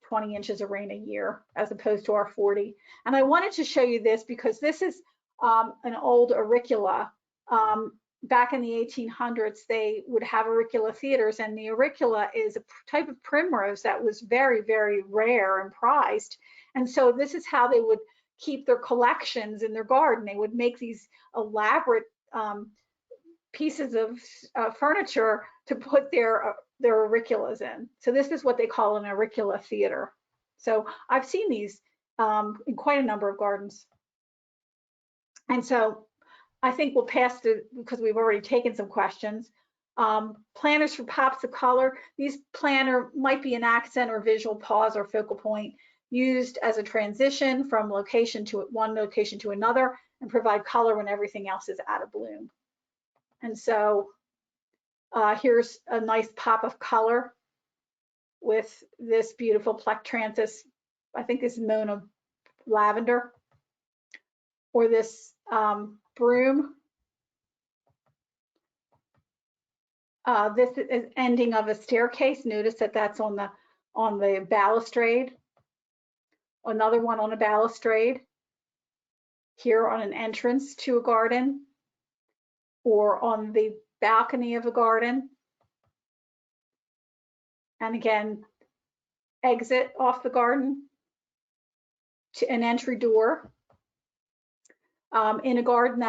20 inches of rain a year, as opposed to our 40. And I wanted to show you this because this is an old auricula. Back in the 1800s, they would have auricula theaters, and the auricula is a type of primrose that was very, very rare and prized. And so this is how they would keep their collections in their garden. They would make these elaborate pieces of furniture to put their auriculas in. So this is what they call an auricula theater. So I've seen these in quite a number of gardens. And so I think we'll pass through because we've already taken some questions. Planners for pops of color. These planner might be an accent or visual pause or focal point used as a transition from location to one location to another and provide color when everything else is out of bloom. And so here's a nice pop of color with this beautiful Plectranthus. I think this is Mona lavender, or this broom This is ending of a staircase. Notice that that's on the balustrade. Another one on a balustrade. Here on an entrance to a garden, or on the balcony of a garden. And again, exit off the garden to an entry door. In a garden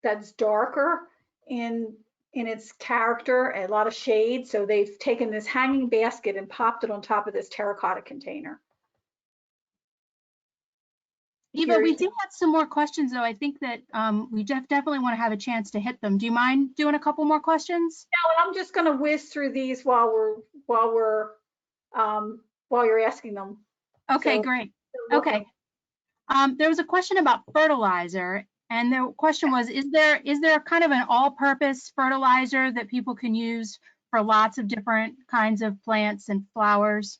that's darker in its character, a lot of shade. So they've taken this hanging basket and popped it on top of this terracotta container. Eva, we do have some more questions, though. I think that we definitely want to have a chance to hit them. Do you mind doing a couple more questions? No, I'm just going to whiz through these while you're asking them. Okay, So, great. Okay. There was a question about fertilizer, and the question was, is there kind of an all-purpose fertilizer that people can use for lots of different kinds of plants and flowers?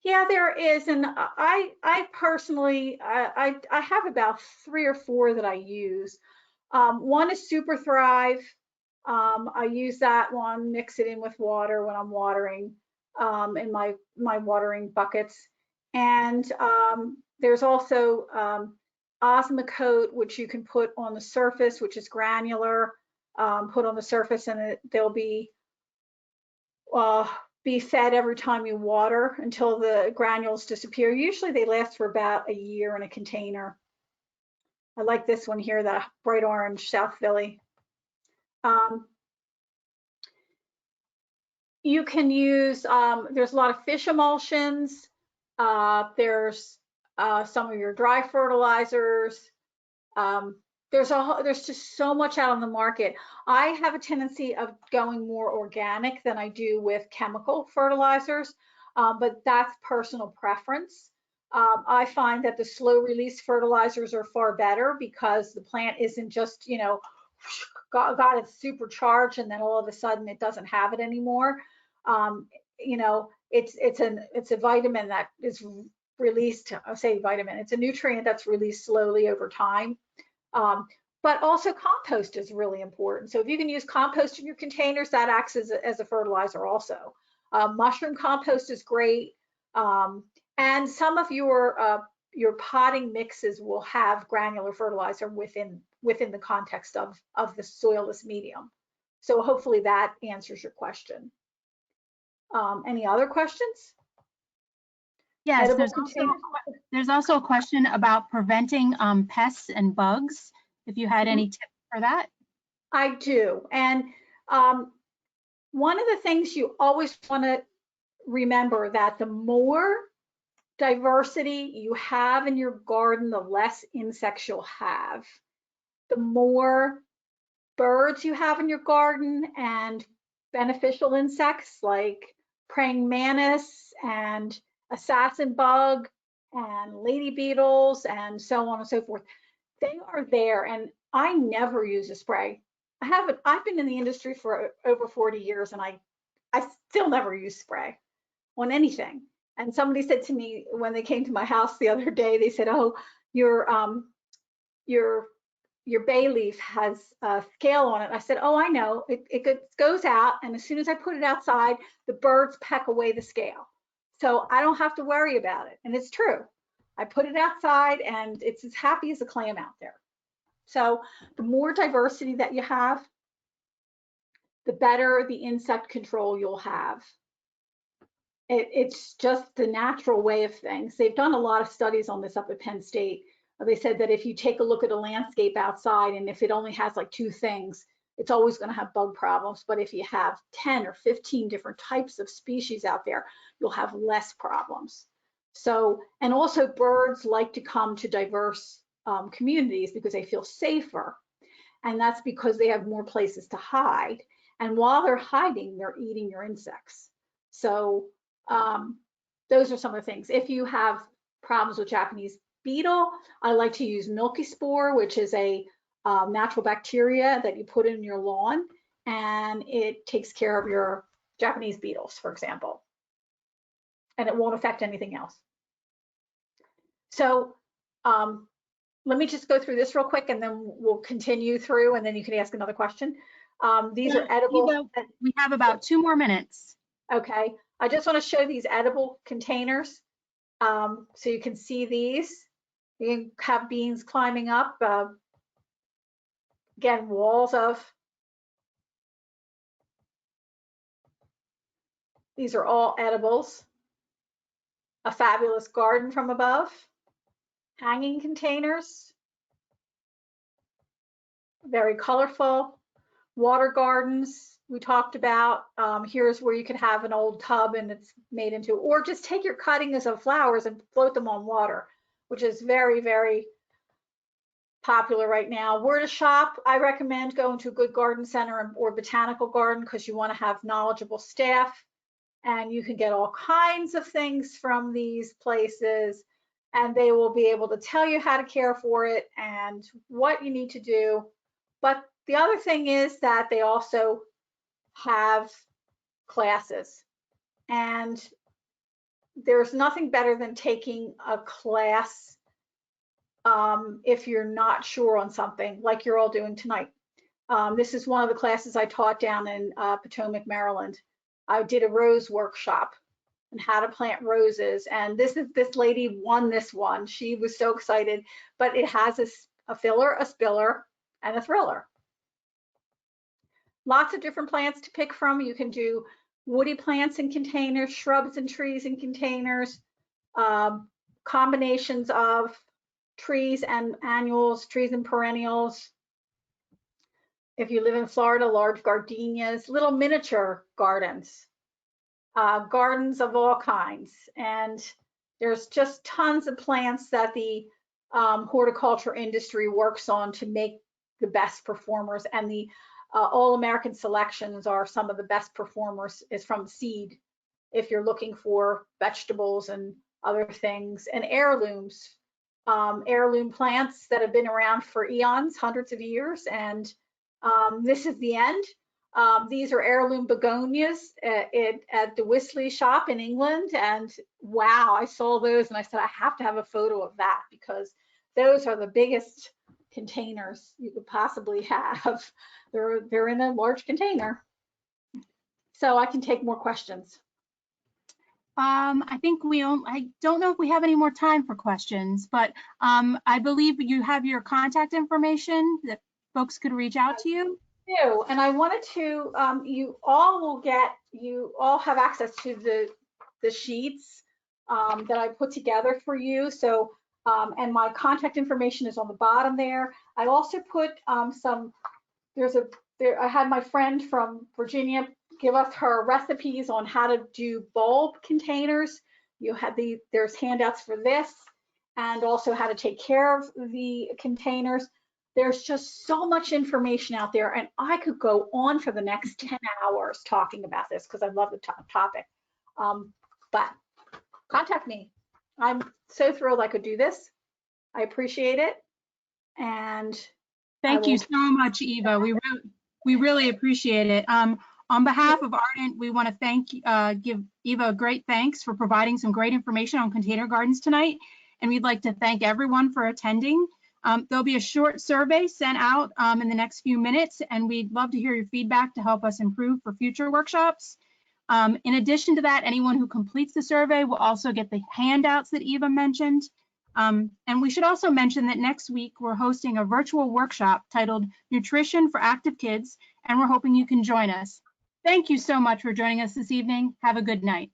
Yeah, there is, and I personally I have about 3 or 4 that I use. One is Super Thrive. I use that one, mix it in with water when I'm watering in my watering buckets. And there's also Osmocote, which you can put on the surface, which is granular, put on the surface, and they'll be fed every time you water until the granules disappear. Usually they last for about a year in a container. I like this one here, the bright orange, South Philly. You can use, there's a lot of fish emulsions. There's some of your dry fertilizers. There's just so much out on the market. I have a tendency of going more organic than I do with chemical fertilizers, but that's personal preference. I find that the slow release fertilizers are far better because the plant isn't just, got it supercharged and then all of a sudden it doesn't have it anymore. It's a vitamin that is released. I'll say vitamin. It's a nutrient that's released slowly over time. But also compost is really important. So if you can use compost in your containers, that acts as a fertilizer also. Mushroom compost is great. And some of your potting mixes will have granular fertilizer within the context of the soilless medium. So hopefully that answers your question. Any other questions? Yes, there's also a question about preventing pests and bugs, if you had any tips for that. I do. And one of the things you always want to remember that the more diversity you have in your garden, the less insects you'll have. The more birds you have in your garden and beneficial insects like praying mantis and assassin bug and lady beetles and so on and so forth, they are there. And I never use a spray. I've been in the industry for over 40 years and I still never use spray on anything. And somebody said to me when they came to my house the other day, they said, "Oh, your bay leaf has a scale on it." I said, "Oh, I know. It goes out, and as soon as I put it outside, the birds peck away the scale. So I don't have to worry about it." And it's true. I put it outside, and it's as happy as a clam out there. So the more diversity that you have, the better the insect control you'll have. It's just the natural way of things. They've done a lot of studies on this up at Penn State. They said that if you take a look at a landscape outside and if it only has like 2 things, it's always going to have bug problems. But if you have 10 or 15 different types of species out there, you'll have less problems. So, and also birds like to come to diverse communities because they feel safer. And that's because they have more places to hide. And while they're hiding, they're eating your insects. So those are some of the things. If you have problems with Japanese beetle, I like to use milky spore, which is a natural bacteria that you put in your lawn, and it takes care of your Japanese beetles, for example, and it won't affect anything else. So let me just go through this real quick, and then we'll continue through, and then you can ask another question. These are edible. Eva, we have about 2 more minutes. Okay, I just want to show these edible containers. So you can see these. You can have beans climbing up. Again, walls of. These are all edibles. A fabulous garden from above. Hanging containers. Very colorful. Water gardens we talked about. Here's where you could have an old tub and it's made into, or just take your cuttings of flowers and float them on water, which is very, very popular right now. Where to shop, I recommend going to a good garden center or botanical garden because you want to have knowledgeable staff and you can get all kinds of things from these places and they will be able to tell you how to care for it and what you need to do. But the other thing is that they also have classes, and there's nothing better than taking a class if you're not sure on something like you're all doing tonight. This is one of the classes I taught down in Potomac, Maryland. I did a rose workshop and how to plant roses, and this lady won this one. She was so excited, but it has a filler, a spiller, and a thriller. Lots of different plants to pick from. You can do woody plants in containers, shrubs and trees in containers, combinations of trees and annuals, trees and perennials. If you live in Florida, large gardenias, little miniature gardens, gardens of all kinds. And there's just tons of plants that the horticulture industry works on to make the best performers, and the All-American selections are some of the best performers is from seed if you're looking for vegetables and other things, and heirlooms, heirloom plants that have been around for eons, hundreds of years, and this is the end. These are heirloom begonias at the Wisley shop in England, and wow, I saw those and I said I have to have a photo of that because those are the biggest containers you could possibly have. They're in a large container. So I can take more questions. I think I don't know if we have any more time for questions, but I believe you have your contact information that folks could reach out to you. I do, and I wanted to, you all have access to the sheets that I put together for you. So, and my contact information is on the bottom there. I also put I had my friend from Virginia give us her recipes on how to do bulb containers. There's handouts for this, and also how to take care of the containers. There's just so much information out there, and I could go on for the next 10 hours talking about this because I love the topic. But contact me. I'm so thrilled I could do this. I appreciate it. And thank you so much, Eva. We really appreciate it. On behalf of Ardent, we want to give Eva a great thanks for providing some great information on container gardens tonight. And we'd like to thank everyone for attending. There'll be a short survey sent out in the next few minutes, and we'd love to hear your feedback to help us improve for future workshops. In addition to that, anyone who completes the survey will also get the handouts that Eva mentioned. And we should also mention that next week we're hosting a virtual workshop titled Nutrition for Active Kids, and we're hoping you can join us. Thank you so much for joining us this evening. Have a good night.